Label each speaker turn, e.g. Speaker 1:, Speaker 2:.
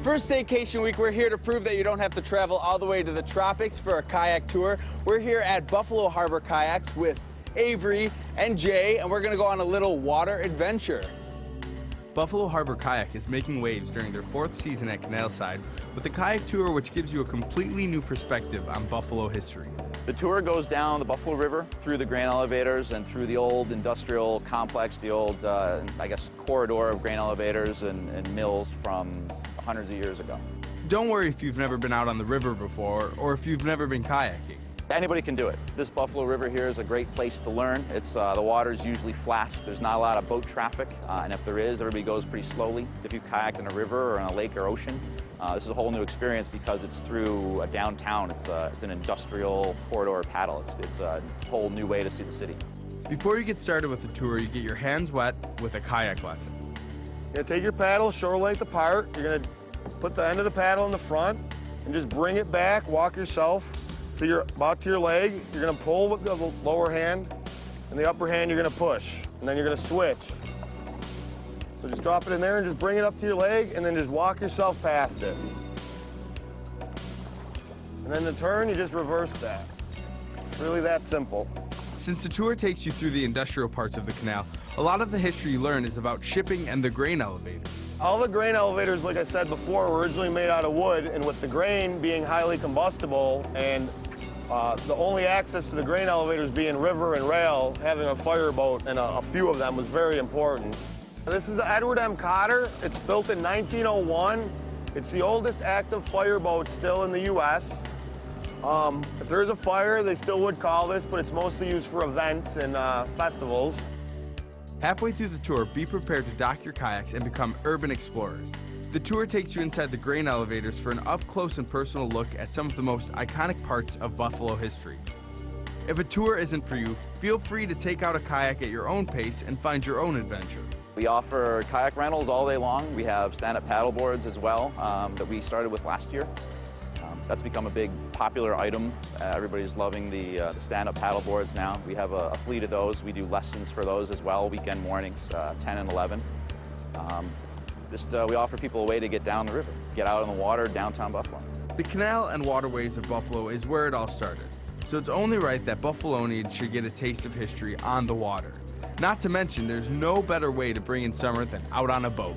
Speaker 1: For Staycation Week, we're here to prove that you don't have to travel all the way to the tropics for a kayak tour. We're here at Buffalo Harbor Kayaks with Avery and Jay, and we're going to go on a little water adventure. Buffalo Harbor Kayak is making waves during their 4th season at Canalside with a kayak tour which gives you a completely new perspective on Buffalo history.
Speaker 2: The tour goes down the Buffalo River through the grain elevators and through the old industrial complex, the old, corridor of grain elevators and mills from hundreds of years ago.
Speaker 1: Don't worry if you've never been out on the river before or if you've never been kayaking.
Speaker 2: Anybody can do it. This Buffalo River here is a great place to learn. It's the water is usually flat. There's not a lot of boat traffic, and if there is, everybody goes pretty slowly. If you've kayaked in a river or in a lake or ocean, this is a whole new experience because it's through a downtown. It's an industrial corridor paddle. It's a whole new way to see the city.
Speaker 1: Before you get started with the tour, you get your hands wet with a kayak lesson.
Speaker 3: You're gonna take your paddle shoulder length apart. You're gonna put the end of the paddle in the front and just bring it back, walk yourself to about to your leg. You're gonna pull with the lower hand, and the upper hand you're gonna push. And then you're gonna switch. So just drop it in there and just bring it up to your leg, and then just walk yourself past it. And then the turn, you just reverse that. It's really that simple.
Speaker 1: Since the tour takes you through the industrial parts of the canal, a lot of the history you learn is about shipping and the grain elevators.
Speaker 3: All the grain elevators, like I said before, were originally made out of wood, and with the grain being highly combustible and the only access to the grain elevators being river and rail, having a fireboat and a few of them was very important. This is the Edward M. Cotter. It's built in 1901. It's the oldest active fireboat still in the U.S. If there's a fire, they still would call this, but it's mostly used for events and festivals.
Speaker 1: Halfway through the tour, be prepared to dock your kayaks and become urban explorers. The tour takes you inside the grain elevators for an up-close and personal look at some of the most iconic parts of Buffalo history. If a tour isn't for you, feel free to take out a kayak at your own pace and find your own adventure.
Speaker 2: We offer kayak rentals all day long. We have stand-up paddle boards as well that we started with last year. That's become a big popular item. Everybody's loving the stand-up paddle boards now. We have a fleet of those. We do lessons for those as well, weekend mornings, 10 and 11. We offer people a way to get down the river, get out on the water, downtown Buffalo.
Speaker 1: The canal and waterways of Buffalo is where it all started, so it's only right that Buffalonians should get a taste of history on the water. Not to mention, there's no better way to bring in summer than out on a boat.